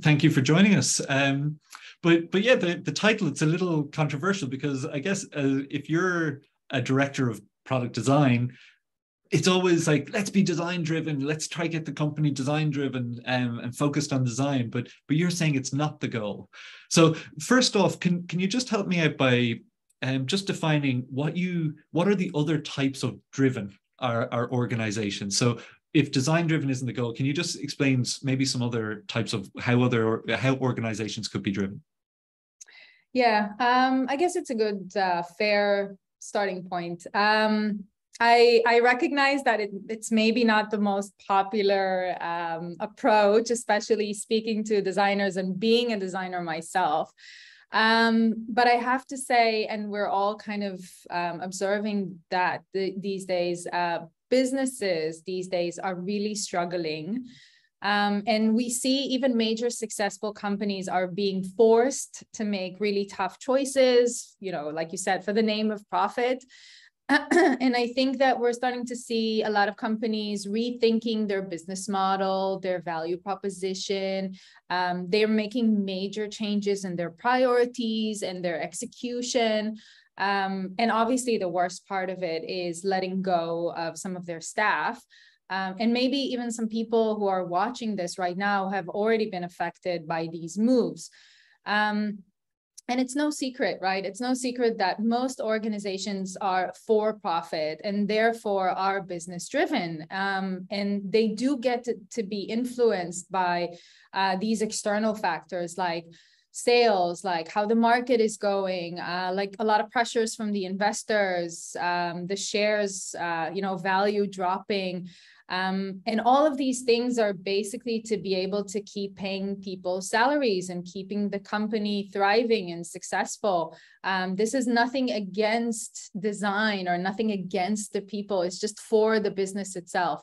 Thank you for joining us. But yeah, the title, it's a little controversial because I guess if you're a director of product design, it's always like, let's be design driven. Let's try get the company design driven and focused on design. But you're saying it's not the goal. So first off, can you just help me out by just defining what are the other types of driven our organizations? So if design driven isn't the goal, can you just explain maybe some other types of how organizations could be driven? Yeah, I guess it's a good, fair starting point. I recognize that it's maybe not the most popular approach, especially speaking to designers and being a designer myself. But I have to say, and we're all kind of observing that these days, businesses these days are really struggling. And we see even major successful companies are being forced to make really tough choices, like you said, for the name of profit. And I think that we're starting to see a lot of companies rethinking their business model, their value proposition. They're making major changes in their priorities and their execution. And obviously, the worst part of it is letting go of some of their staff. And maybe even some people who are watching this right now have already been affected by these moves. And it's no secret, right? It's no secret that most organizations are for profit and therefore are business driven. And they do get to be influenced by these external factors like sales, like how the market is going, like a lot of pressures from the investors, the shares, value dropping. And all of these things are basically to be able to keep paying people salaries and keeping the company thriving and successful. This is nothing against design or nothing against the people. It's just for the business itself.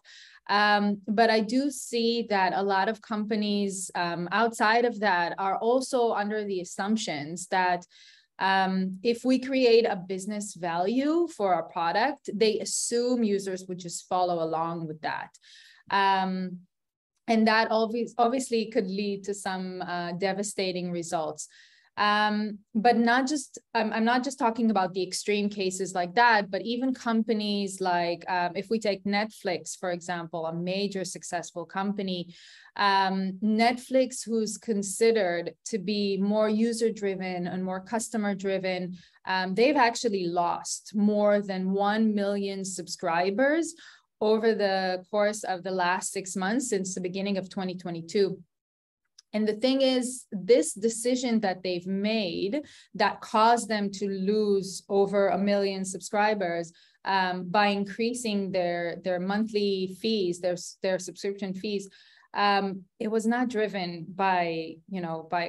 But I do see that a lot of companies outside of that are also under the assumptions that if we create a business value for our product, they assume users would just follow along with that. And that obviously could lead to some devastating results. But I'm not just talking about the extreme cases like that, but even companies like, if we take Netflix, for example, a major successful company, Netflix, who's considered to be more user-driven and more customer-driven, they've actually lost more than 1 million subscribers over the course of the last 6 months since the beginning of 2022. And the thing is, this decision that they've made that caused them to lose over 1 million subscribers by increasing their monthly fees, their subscription fees, it was not driven by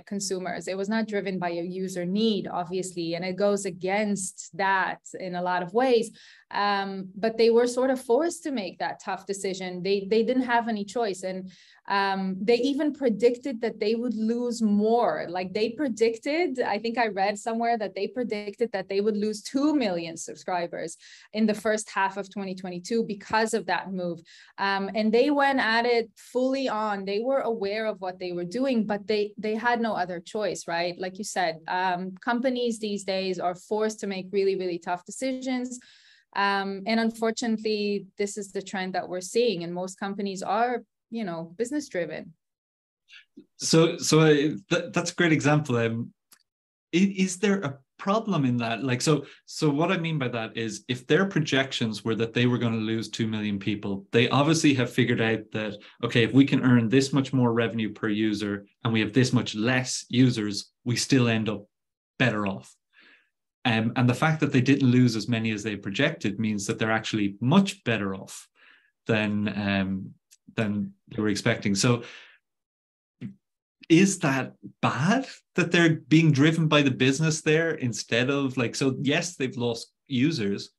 consumers. It was not driven by a user need, obviously, and it goes against that in a lot of ways. But they were sort of forced to make that tough decision. They didn't have any choice. And they even predicted that they would lose more. Like they predicted, I think I read somewhere that they predicted that they would lose 2 million subscribers in the first half of 2022 because of that move. And they went at it fully on. They were aware of what they were doing, but they had no other choice, right? Like you said, companies these days are forced to make really, really tough decisions. And unfortunately, this is the trend that we're seeing, and most companies are, business driven. So that's a great example. Is there a problem in that? Like, so what I mean by that is, if their projections were that they were going to lose 2 million people, they obviously have figured out that, okay, if we can earn this much more revenue per user and we have this much less users, we still end up better off. And the fact that they didn't lose as many as they projected means that they're actually much better off than they were expecting. So is that bad that they're being driven by the business there instead of so yes, they've lost users,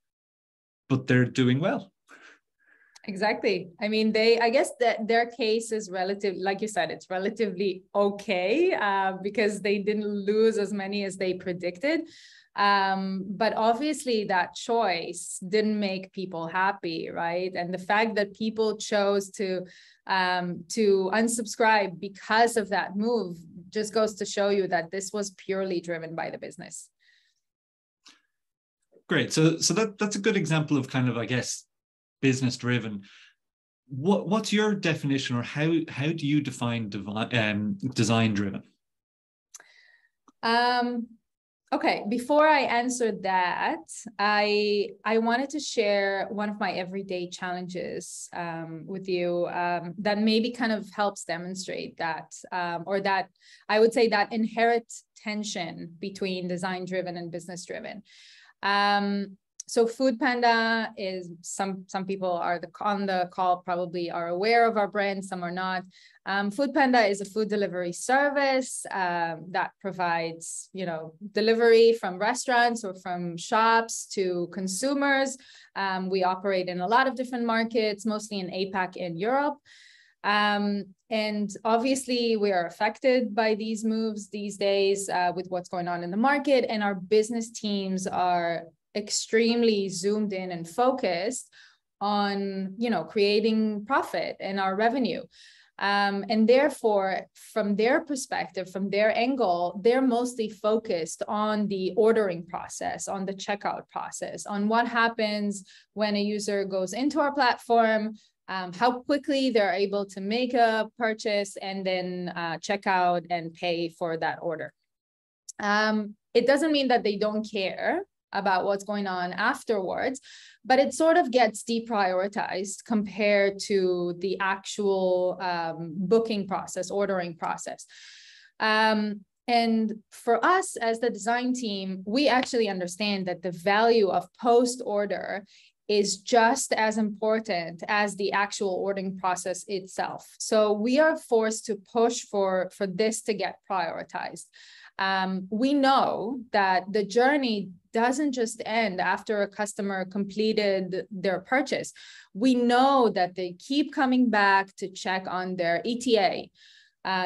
but they're doing well. Exactly. I mean, I guess that their case is like you said, it's relatively okay because they didn't lose as many as they predicted. But obviously that choice didn't make people happy, right? And the fact that people chose to unsubscribe because of that move just goes to show you that this was purely driven by the business. Great. So that's a good example of kind of, I guess, business driven. What's your definition, or how do you define design driven? Okay, before I answer that, I wanted to share one of my everyday challenges with you that maybe kind of helps demonstrate that, or that I would say that inherent tension between design driven and business driven. So FoodPanda is, some people are on the call probably are aware of our brand, some are not. FoodPanda is a food delivery service that provides, delivery from restaurants or from shops to consumers. We operate in a lot of different markets, mostly in APAC and Europe. And obviously we are affected by these moves these days with what's going on in the market, and our business teams are extremely zoomed in and focused on, creating profit and our revenue. And therefore, from their perspective, from their angle, they're mostly focused on the ordering process, on the checkout process, on what happens when a user goes into our platform, how quickly they're able to make a purchase and then check out and pay for that order. It doesn't mean that they don't care about what's going on afterwards, but it sort of gets deprioritized compared to the actual booking process, ordering process. And for us as the design team, we actually understand that the value of post-order is just as important as the actual ordering process itself. So we are forced to push for this to get prioritized. We know that the journey doesn't just end after a customer completed their purchase. We know that they keep coming back to check on their ETA.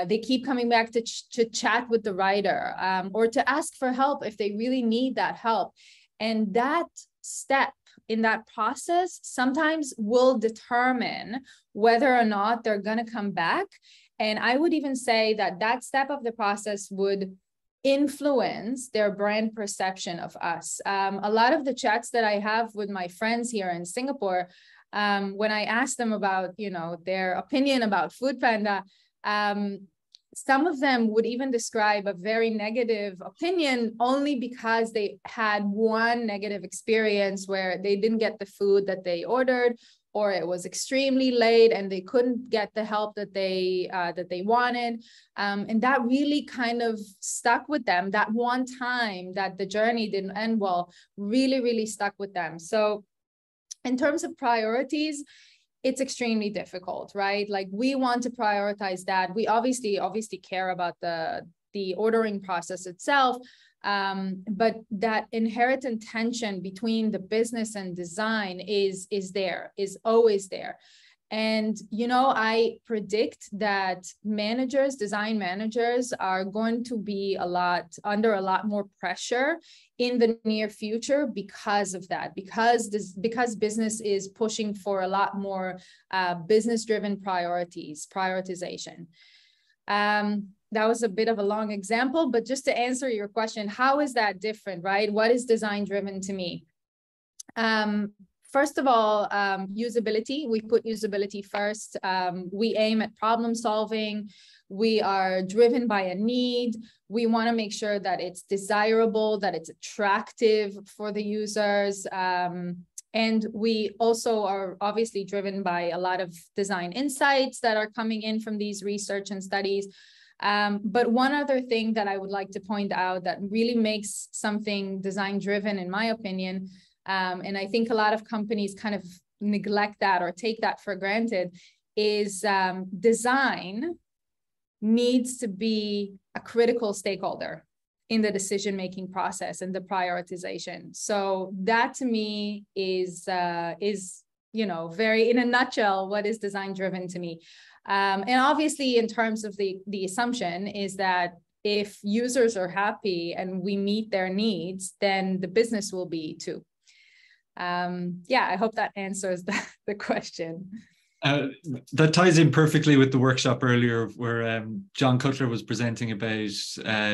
They keep coming back to chat with the rider or to ask for help if they really need that help. And that step in that process sometimes will determine whether or not they're going to come back. And I would even say that that step of the process would influence their brand perception of us. A lot of the chats that I have with my friends here in Singapore, when I ask them about, their opinion about FoodPanda, some of them would even describe a very negative opinion only because they had one negative experience where they didn't get the food that they ordered, or it was extremely late and they couldn't get the help that they wanted. And that really kind of stuck with them. That one time that the journey didn't end well, really, really stuck with them. So in terms of priorities, it's extremely difficult, right? Like we want to prioritize that. We obviously care about the ordering process itself, but that inherent tension between the business and design is always there. And, I predict that design managers are going to be under a lot more pressure in the near future because of that, because business is pushing for a lot more business-driven prioritization. That was a bit of a long example, but just to answer your question, how is that different, right? What is design driven to me? First of all, usability. We put usability first. We aim at problem solving. We are driven by a need. We want to make sure that it's desirable, that it's attractive for the users. And we also are obviously driven by a lot of design insights that are coming in from these research and studies. But one other thing that I would like to point out that really makes something design driven, in my opinion, and I think a lot of companies kind of neglect that or take that for granted, is design needs to be a critical stakeholder in the decision-making process and the prioritization. So that to me is very, in a nutshell, what is design driven to me. And obviously in terms of the assumption is that if users are happy and we meet their needs, then the business will be too. Yeah, I hope that answers the question. That ties in perfectly with the workshop earlier where John Cutler was presenting about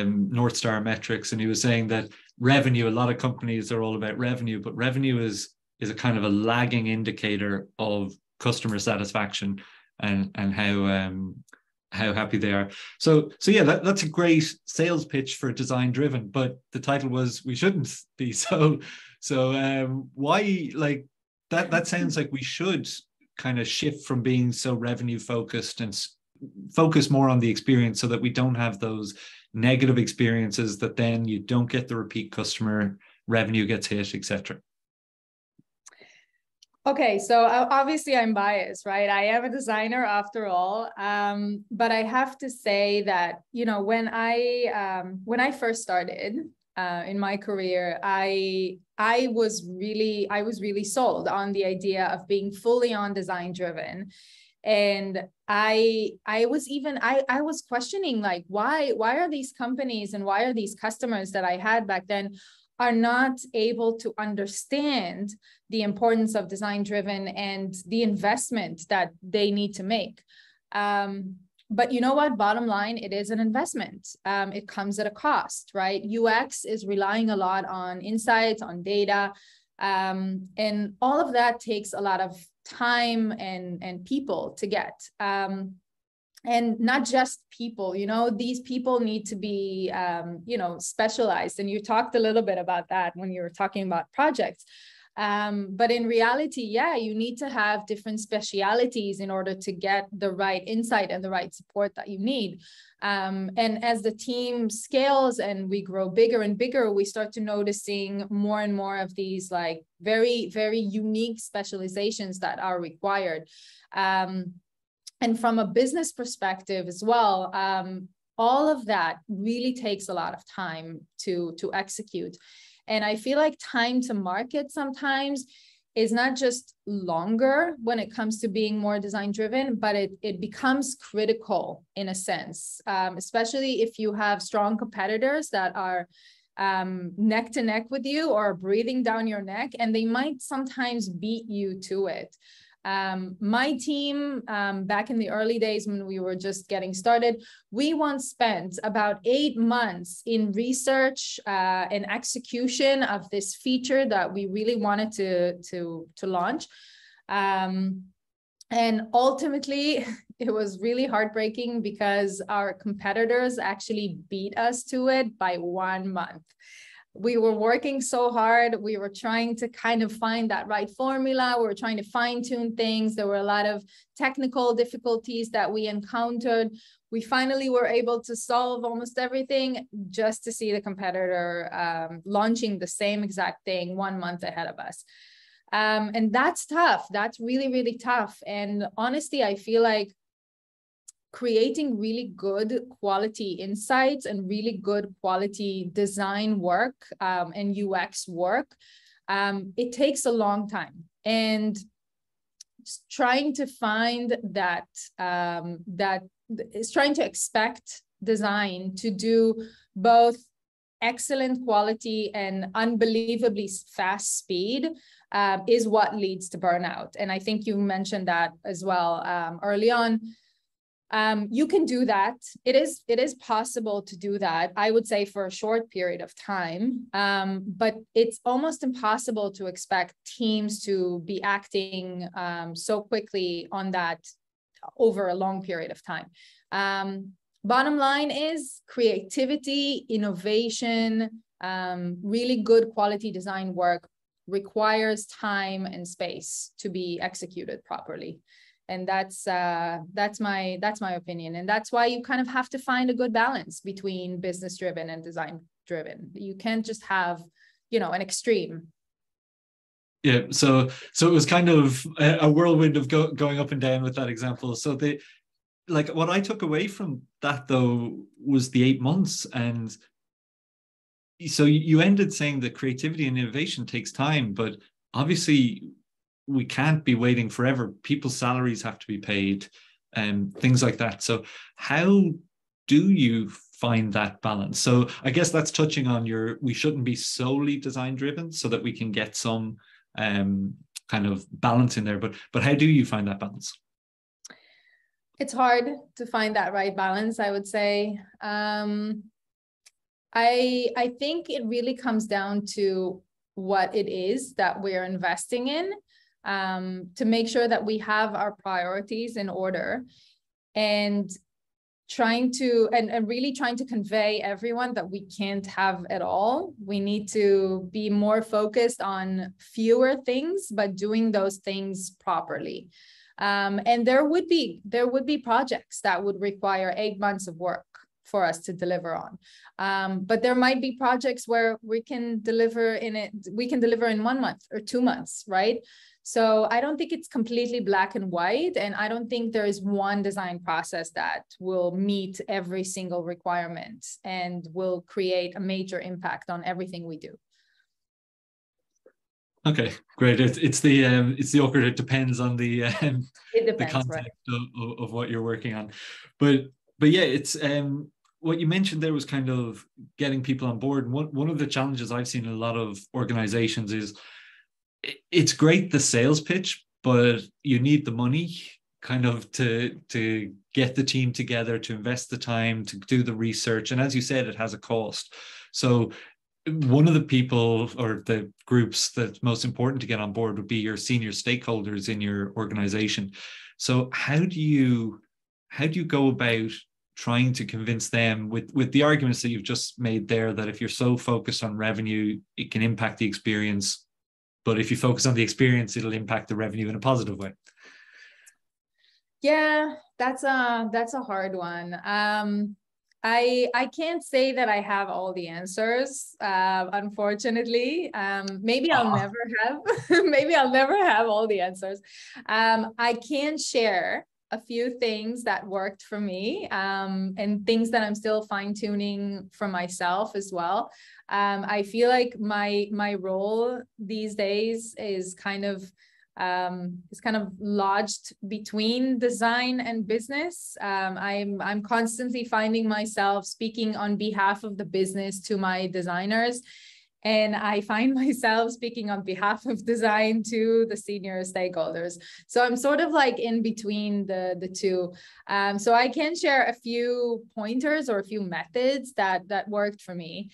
North Star metrics, and he was saying that revenue, a lot of companies are all about revenue, but revenue is a kind of a lagging indicator of customer satisfaction and how happy they are. So yeah, that's a great sales pitch for design driven, but the title was we shouldn't be. So why, like, that sounds like we should kind of shift from being so revenue focused and focus more on the experience, so that we don't have those negative experiences that then you don't get the repeat customer, revenue gets hit, etc. Okay, so obviously I'm biased, right? I am a designer after all, but I have to say that, you know, when I first started in my career, I was really sold on the idea of being fully on design driven, and I was questioning, like, why are these companies and why are these customers that I had back then are not able to understand the importance of design driven and the investment that they need to make. But you know what? Bottom line, it is an investment. It comes at a cost, right? UX is relying a lot on insights, on data, and all of that takes a lot of time and people to get. And not just people, you know, these people need to be, you know, specialized. And you talked a little bit about that when you were talking about projects. But in reality, yeah, you need to have different specialities in order to get the right insight and the right support that you need. And as the team scales and we grow bigger and bigger, we start to noticing more and more of these, like, very, very unique specializations that are required. And from a business perspective as well, all of that really takes a lot of time to execute. And I feel like time to market sometimes is not just longer when it comes to being more design driven, but it becomes critical in a sense, especially if you have strong competitors that are neck to neck with you or breathing down your neck, and they might sometimes beat you to it. My team, back in the early days when we were just getting started, we once spent about 8 months in research and execution of this feature that we really wanted to launch. And ultimately, it was really heartbreaking because our competitors actually beat us to it by 1 month. We were working so hard. We were trying to kind of find that right formula. We were trying to fine tune things. There were a lot of technical difficulties that we encountered. We finally were able to solve almost everything just to see the competitor launching the same exact thing 1 month ahead of us. And that's tough. That's really, really tough. And honestly, I feel like creating really good quality insights and really good quality design work and UX work, it takes a long time. And trying to find that, that is trying to expect design to do both excellent quality and unbelievably fast speed is what leads to burnout. And I think you mentioned that as well early on. You can do that. It is possible to do that, I would say, for a short period of time, but it's almost impossible to expect teams to be acting so quickly on that over a long period of time. Bottom line is creativity, innovation, really good quality design work requires time and space to be executed properly. And that's my opinion. And that's why you kind of have to find a good balance between business driven and design driven. You can't just have, you know, an extreme. Yeah, so it was kind of a whirlwind of going up and down with that example. So like what I took away from that though was the 8 months. And so you ended saying that creativity and innovation takes time, but obviously we can't be waiting forever. People's salaries have to be paid and things like that. So how do you find that balance? So I guess that's touching on we shouldn't be solely design driven so that we can get some kind of balance in there. But how do you find that balance? It's hard to find that right balance, I would say. I think it really comes down to what it is that we're investing in, to make sure that we have our priorities in order, and really trying to convey everyone that we can't have it all. We need to be more focused on fewer things, but doing those things properly. And there would be projects that would require 8 months of work for us to deliver on. But there might be projects where we can deliver in 1 month or 2 months, right? So I don't think it's completely black and white, and I don't think there is one design process that will meet every single requirement and will create a major impact on everything we do. Okay, great. It's the awkward. It depends on the context, right, of what you're working on, but yeah, it's what you mentioned there was kind of getting people on board. And one of the challenges I've seen in a lot of organizations is it's great the sales pitch, but you need the money kind of to get the team together, to invest the time, to do the research, and as you said, it has a cost. So one of the people or the groups that's most important to get on board would be your senior stakeholders in your organization. So how do you go about trying to convince them with the arguments that you've just made there, that if you're so focused on revenue, it can impact the experience, but if you focus on the experience, it'll impact the revenue in a positive way? Yeah, that's a hard one. I can't say that I have all the answers, unfortunately. Maybe I'll never have, maybe I'll never have all the answers. I can share a few things that worked for me, and things that I'm still fine-tuning for myself as well. I feel like my role these days is kind of lodged between design and business. I'm constantly finding myself speaking on behalf of the business to my designers, and I find myself speaking on behalf of design to the senior stakeholders. So I'm sort of like in between the two. So I can share a few pointers or a few methods that worked for me.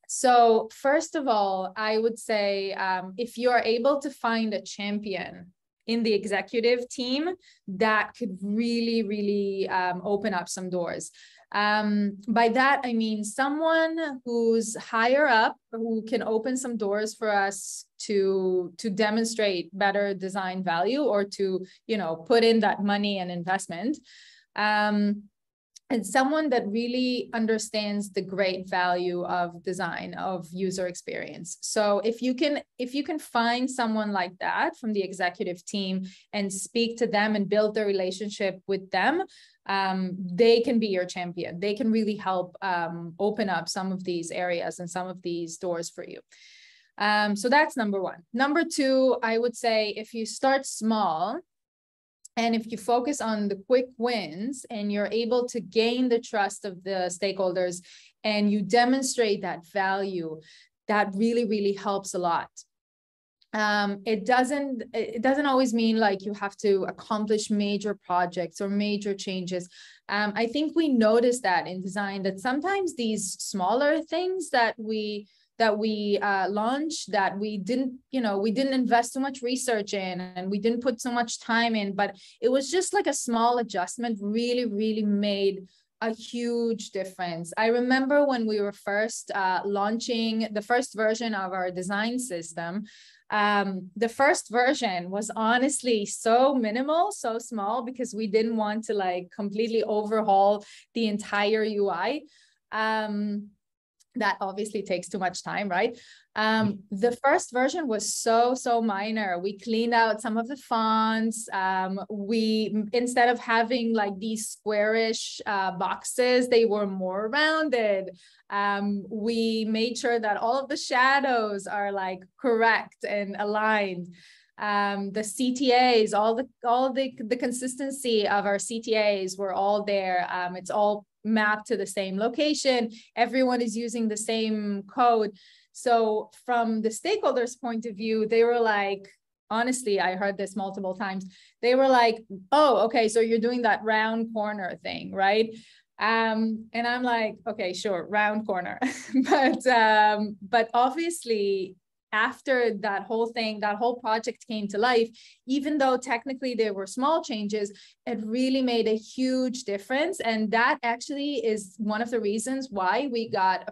So first of all, I would say, if you are able to find a champion in the executive team, that could really, really open up some doors. By that, I mean someone who's higher up, who can open some doors for us to demonstrate better design value, or to, put in that money and investment. And someone that really understands the great value of design, of user experience. So if you can find someone like that from the executive team and speak to them and build the relationship with them, they can be your champion. They can really help open up some of these areas and some of these doors for you. So that's number one. Number two, I would say, if you start small, and if you focus on the quick wins and you're able to gain the trust of the stakeholders and you demonstrate that value, that really, really helps a lot. It doesn't always mean like you have to accomplish major projects or major changes. I think we notice that in design, that sometimes these smaller things that we launched, that we didn't invest so much research in, and we didn't put so much time in, but it was just like a small adjustment, really, really made a huge difference. I remember when we were first launching the first version of our design system. The first version was honestly so minimal, so small, because we didn't want to like completely overhaul the entire UI. That obviously takes too much time, right? The first version was so minor. We cleaned out some of the fonts. We, instead of having like these squarish boxes, they were more rounded. We made sure that all of the shadows are like correct and aligned. The CTAs, all the consistency of our CTAs were all there. It's all mapped to the same location. Everyone is using the same code. So from the stakeholders' point of view, they were like, honestly, I heard this multiple times. They were like, oh, okay, so you're doing that round corner thing, right? And I'm like, okay, sure, round corner. But obviously, after that whole thing, that whole project came to life, even though technically there were small changes, it really made a huge difference. And that actually is one of the reasons why we got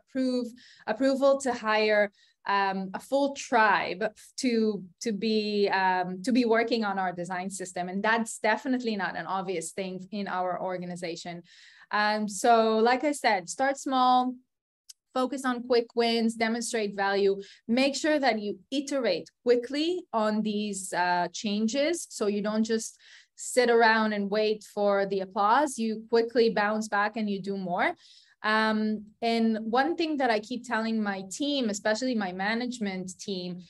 approval to hire a full tribe to be working on our design system. And that's definitely not an obvious thing in our organization. So like I said, start small, focus on quick wins, demonstrate value, make sure that you iterate quickly on these changes. So you don't just sit around and wait for the applause, you quickly bounce back and you do more. And one thing that I keep telling my team, especially my management team,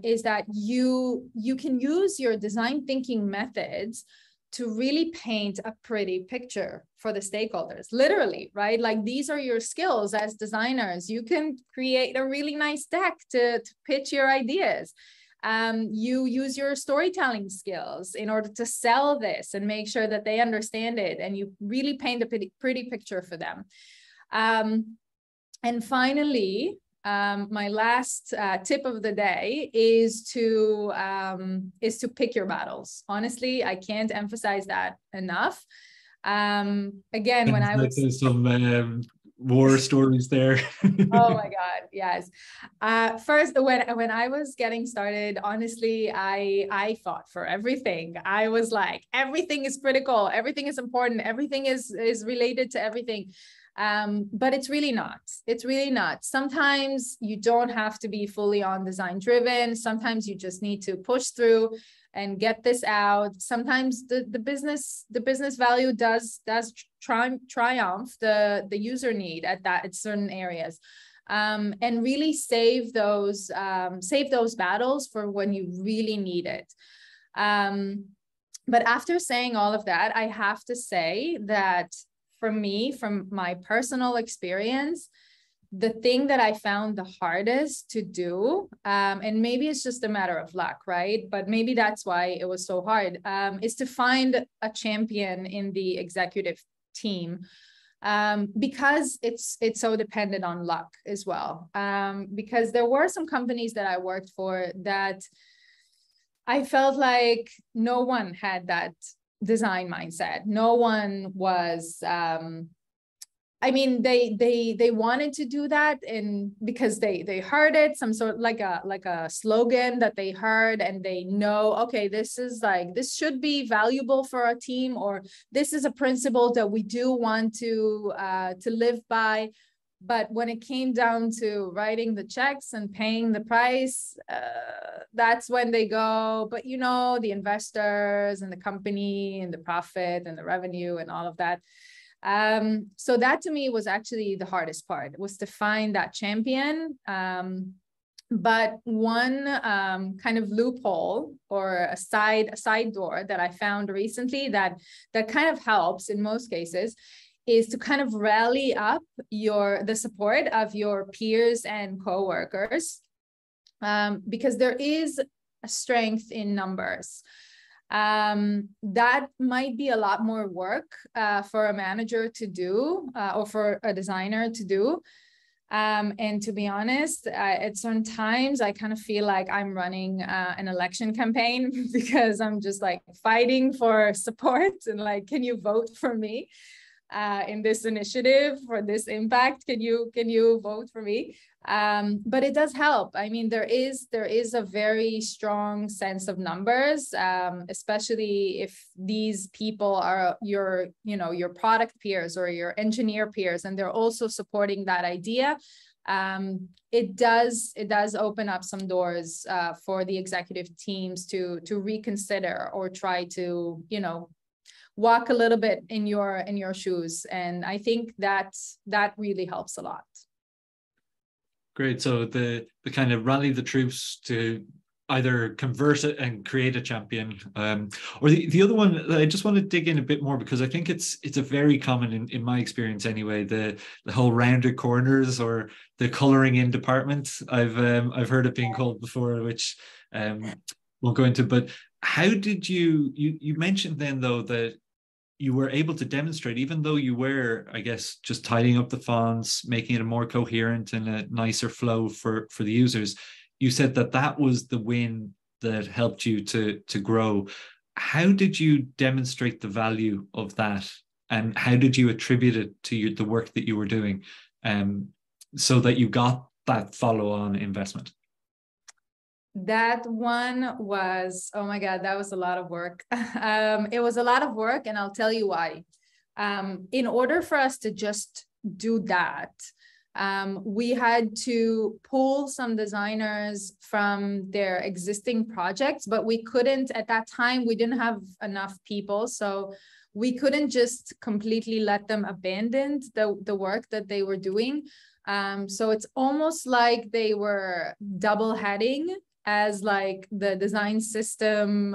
is that you can use your design thinking methods to really paint a pretty picture for the stakeholders, literally, right? Like these are your skills as designers. You can create a really nice deck to pitch your ideas. You use your storytelling skills in order to sell this and make sure that they understand it, and you really paint a pretty picture for them. And finally, my last tip of the day is to pick your battles. Honestly, I can't emphasize that enough. Again, when I was there's some war stories there. Oh my God, yes. First, when I was getting started, honestly, I fought for everything. I was like, everything is critical, everything is important, everything is related to everything. But it's really not. It's really not. Sometimes you don't have to be fully on design driven. Sometimes you just need to push through and get this out. Sometimes the business value does triumph the user need at certain areas, and really save those battles for when you really need it. But after saying all of that, I have to say that for me, from my personal experience, the thing that I found the hardest to do, and maybe it's just a matter of luck, right? But maybe that's why it was so hard, is to find a champion in the executive team, because it's so dependent on luck as well. Because there were some companies that I worked for that I felt like no one had that design mindset. No one was, I mean, they wanted to do that, and because they heard it, some sort like a slogan that they heard, and they know, okay, this should be valuable for our team, or this is a principle that we do want to live by. But when it came down to writing the checks and paying the price, that's when they go, but you know, the investors and the company and the profit and the revenue and all of that. So that to me was actually the hardest part, was to find that champion. But one kind of loophole or a side door that I found recently that kind of helps in most cases is to kind of rally up the support of your peers and coworkers, because there is a strength in numbers. That might be a lot more work for a manager to do, or for a designer to do. And to be honest, at certain times, I kind of feel like I'm running an election campaign, because I'm just like fighting for support and like, can you vote for me in this initiative, for this impact? Can you vote for me? But it does help. I mean, there is a very strong sense of numbers, especially if these people are your product peers or your engineer peers, and they're also supporting that idea. It does open up some doors for the executive teams to reconsider or try to, walk a little bit in your shoes. And I think that really helps a lot. Great. So the kind of rally the troops to either convert it and create a champion, or the other one I just want to dig in a bit more, because I think it's a very common in my experience anyway, the whole rounded corners or the coloring in department. I've heard it being called before, which won't go into. But how did you mentioned then though that you were able to demonstrate, even though you were, I guess, just tidying up the fonts, making it a more coherent and a nicer flow for the users, you said that that was the win that helped you to grow. How did you demonstrate the value of that, and how did you attribute it to the work that you were doing, so that you got that follow-on investment? That one was, oh my God, that was a lot of work. It was a lot of work, and I'll tell you why. In order for us to just do that, we had to pull some designers from their existing projects, but we couldn't, at that time, we didn't have enough people. So we couldn't just completely let them abandon the work that they were doing. So it's almost like they were double heading as like the design system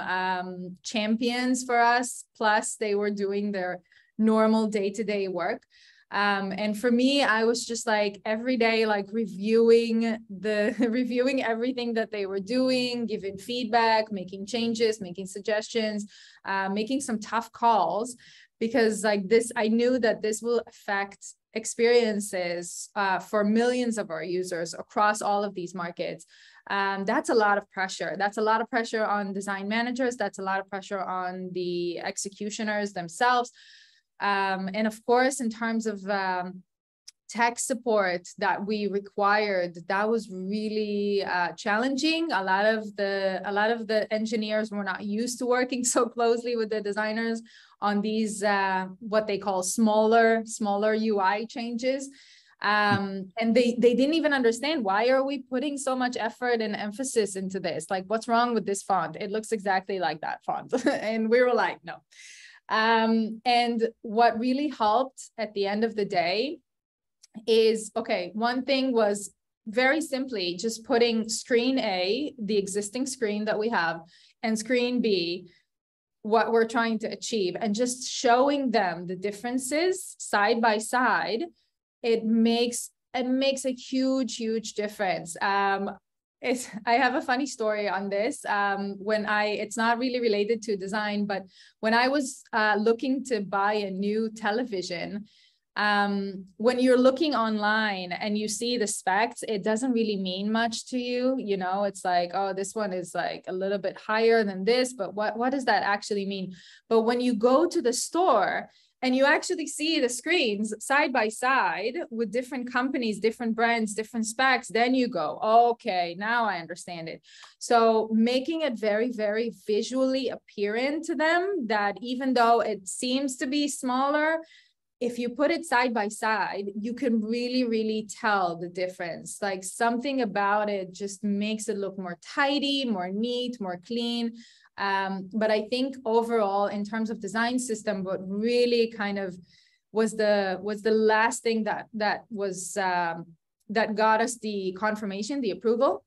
champions for us, plus they were doing their normal day-to-day work. And for me, I was just like every day, like reviewing everything that they were doing, giving feedback, making changes, making suggestions, making some tough calls, because like this, I knew that this will affect experiences for millions of our users across all of these markets. That's a lot of pressure. That's a lot of pressure on design managers. That's a lot of pressure on the executioners themselves. And of course, in terms of tech support that we required, that was really challenging. A lot of the engineers were not used to working so closely with the designers on these what they call smaller UI changes. And they didn't even understand, why are we putting so much effort and emphasis into this? Like, what's wrong with this font? It looks exactly like that font. And we were like, no. And what really helped at the end of the day is, okay, one thing was very simply just putting screen A, the existing screen that we have, and screen B, what we're trying to achieve, and just showing them the differences side by side. It makes a huge difference. I have a funny story on this. It's not really related to design, but when I was looking to buy a new television, when you're looking online and you see the specs, it doesn't really mean much to you. You know, it's like, oh, this one is like a little bit higher than this, but what does that actually mean? But when you go to the store and you actually see the screens side by side with different companies, different brands, different specs, then you go, okay, now I understand it. So making it very, very visually apparent to them that even though it seems to be smaller, if you put it side by side, you can really, really tell the difference. Like, something about it just makes it look more tidy, more neat, more clean. But I think overall, in terms of design system, what really kind of was the last thing that got us the confirmation, the approval,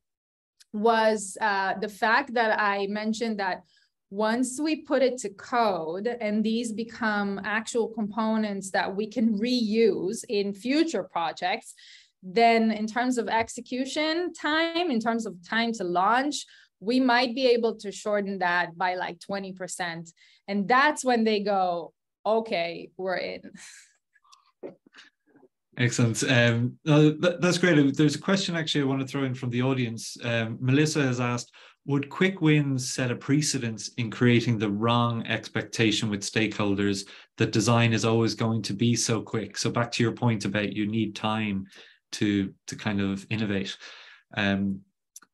was the fact that I mentioned that once we put it to code and these become actual components that we can reuse in future projects, then in terms of execution time, in terms of time to launch, we might be able to shorten that by like 20%. And that's when they go, okay, we're in. Excellent. That's great. There's a question actually I want to throw in from the audience. Melissa has asked, would quick wins set a precedence in creating the wrong expectation with stakeholders that design is always going to be so quick? So back to your point about you need time to kind of innovate.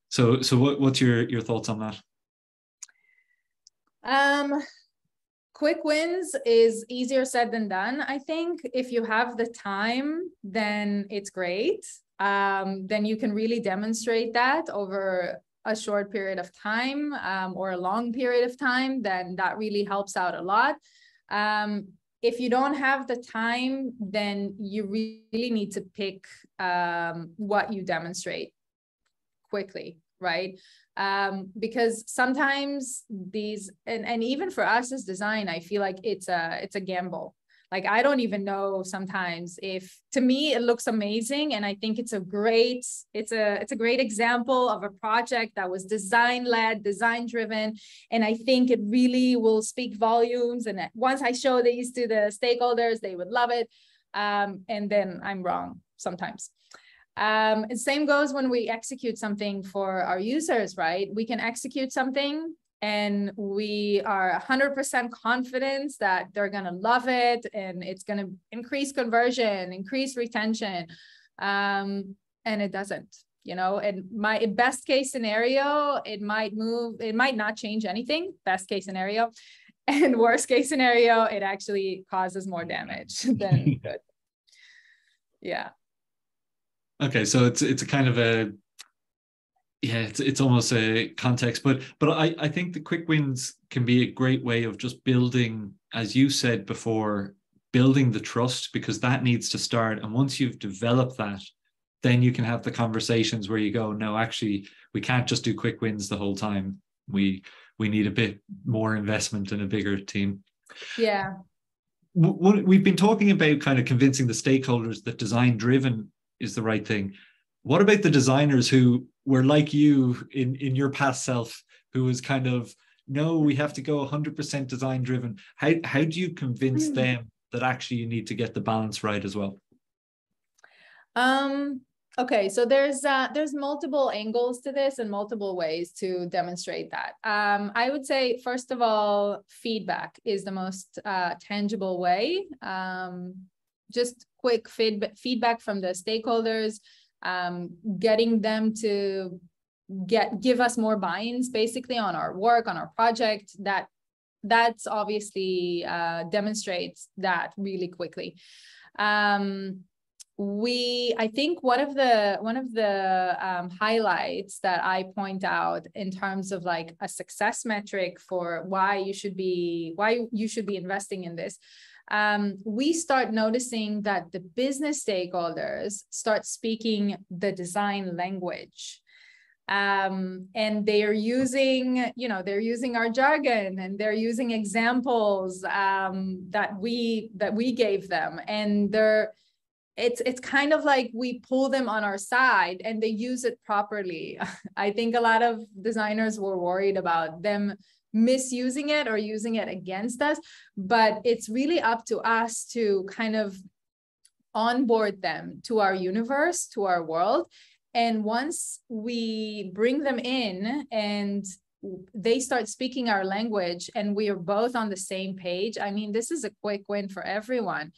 So what's your thoughts on that? Quick wins is easier said than done. I think if you have the time, then it's great. Then you can really demonstrate that over a short period of time or a long period of time, then that really helps out a lot. If you don't have the time, then you really need to pick what you demonstrate quickly. right? Because sometimes these, and even for us as design, I feel like it's a gamble. Like, I don't even know sometimes if, to me, it looks amazing. And I think it's a great example of a project that was design-led, design-driven. And I think it really will speak volumes. And once I show these to the stakeholders, they would love it. And then I'm wrong sometimes. And same goes when we execute something for our users, right? We can execute something and we are 100% confident that they're going to love it and it's going to increase conversion, increase retention. And it doesn't, you know, and my best case scenario, it might not change anything, best case scenario. And worst case scenario, it actually causes more damage than good. Yeah. Okay, so it's a kind of a, yeah, it's almost a context, but I think the quick wins can be a great way of just building, as you said before, building the trust, because that needs to start. And once you've developed that, then you can have the conversations where you go, no, actually, we can't just do quick wins the whole time. We need a bit more investment and a bigger team. Yeah. We've been talking about kind of convincing the stakeholders that design driven is the right thing. What about the designers who were like you in your past self, who was kind of, no, we have to go 100% design driven? How do you convince them that actually you need to get the balance right as well? Okay, so there's multiple angles to this and multiple ways to demonstrate that. I would say, first of all, feedback is the most tangible way. Just quick feedback from the stakeholders, getting them to give us more buy-ins basically on our work, on our project. That's obviously demonstrates that really quickly. I think one of the highlights that I point out in terms of like a success metric for why you should be investing in this, we start noticing that the business stakeholders start speaking the design language. And they're using our jargon, and they're using examples that we gave them, and it's kind of like we pull them on our side and they use it properly. I think a lot of designers were worried about them misusing it or using it against us, but it's really up to us to kind of onboard them to our universe, to our world. And once we bring them in and they start speaking our language and we are both on the same page, I mean, this is a quick win for everyone.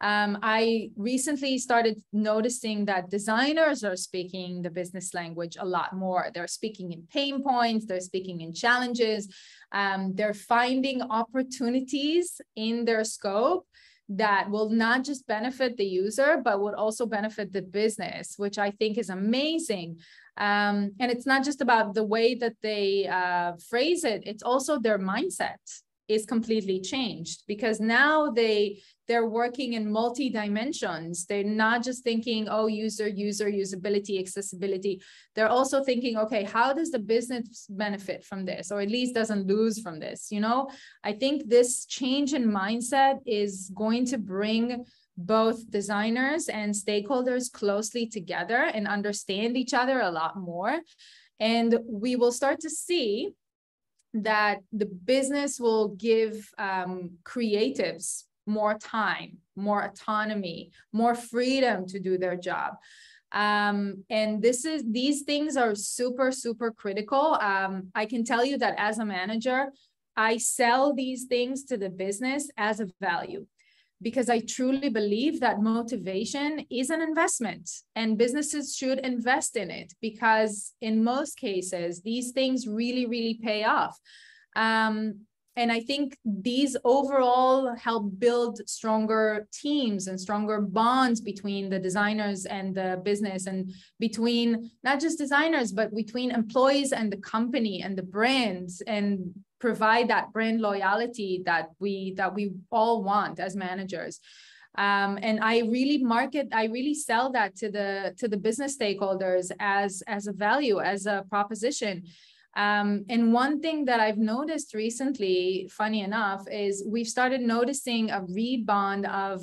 I recently started noticing that designers are speaking the business language a lot more. They're speaking in pain points, they're speaking in challenges, they're finding opportunities in their scope that will not just benefit the user, but would also benefit the business, which I think is amazing. And it's not just about the way that they phrase it, it's also their mindset is completely changed, because now they're working in multi-dimensions. They're not just thinking, oh, user, usability, accessibility. They're also thinking, okay, how does the business benefit from this, or at least doesn't lose from this? You know, I think this change in mindset is going to bring both designers and stakeholders closely together and understand each other a lot more. And we will start to see that the business will give creatives more time, more autonomy, more freedom to do their job. And these things are super, super critical. I can tell you that as a manager, I sell these things to the business as a value, because I truly believe that motivation is an investment and businesses should invest in it, because in most cases, these things really, really pay off. And I think these overall help build stronger teams and stronger bonds between the designers and the business, and between not just designers, but between employees and the company and the brands, and provide that brand loyalty that we all want as managers. And I really sell that to the business stakeholders as a value, as a proposition. And one thing that I've noticed recently, funny enough, is we've started noticing a rebound of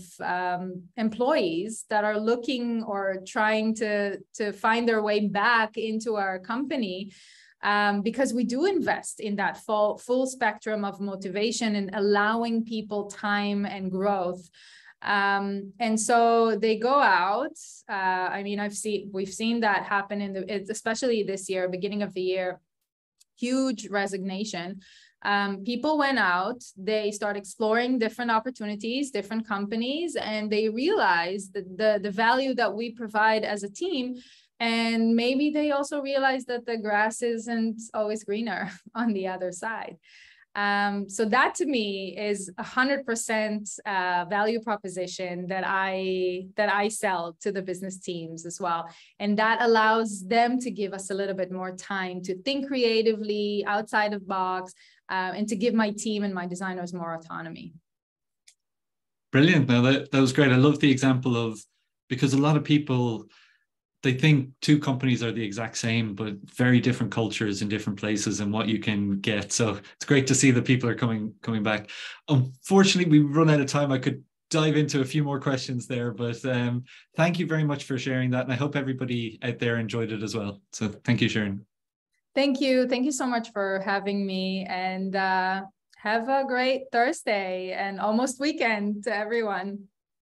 employees that are looking or trying to find their way back into our company, because we do invest in that full spectrum of motivation and allowing people time and growth. And so they go out. I mean, we've seen that happen especially this year, beginning of the year. Huge resignation. People went out, they start exploring different opportunities, different companies, and they realize the value that we provide as a team. And maybe they also realize that the grass isn't always greener on the other side. So that to me is 100% value proposition that I sell to the business teams as well. And that allows them to give us a little bit more time to think creatively outside of box, and to give my team and my designers more autonomy. Brilliant. Now that was great. I love the example of, because a lot of people, they think two companies are the exact same, but very different cultures in different places and what you can get. So it's great to see that people are coming back. Unfortunately, we've run out of time. I could dive into a few more questions there, but thank you very much for sharing that. And I hope everybody out there enjoyed it as well. So thank you, Shiran. Thank you. Thank you so much for having me, and have a great Thursday and almost weekend to everyone.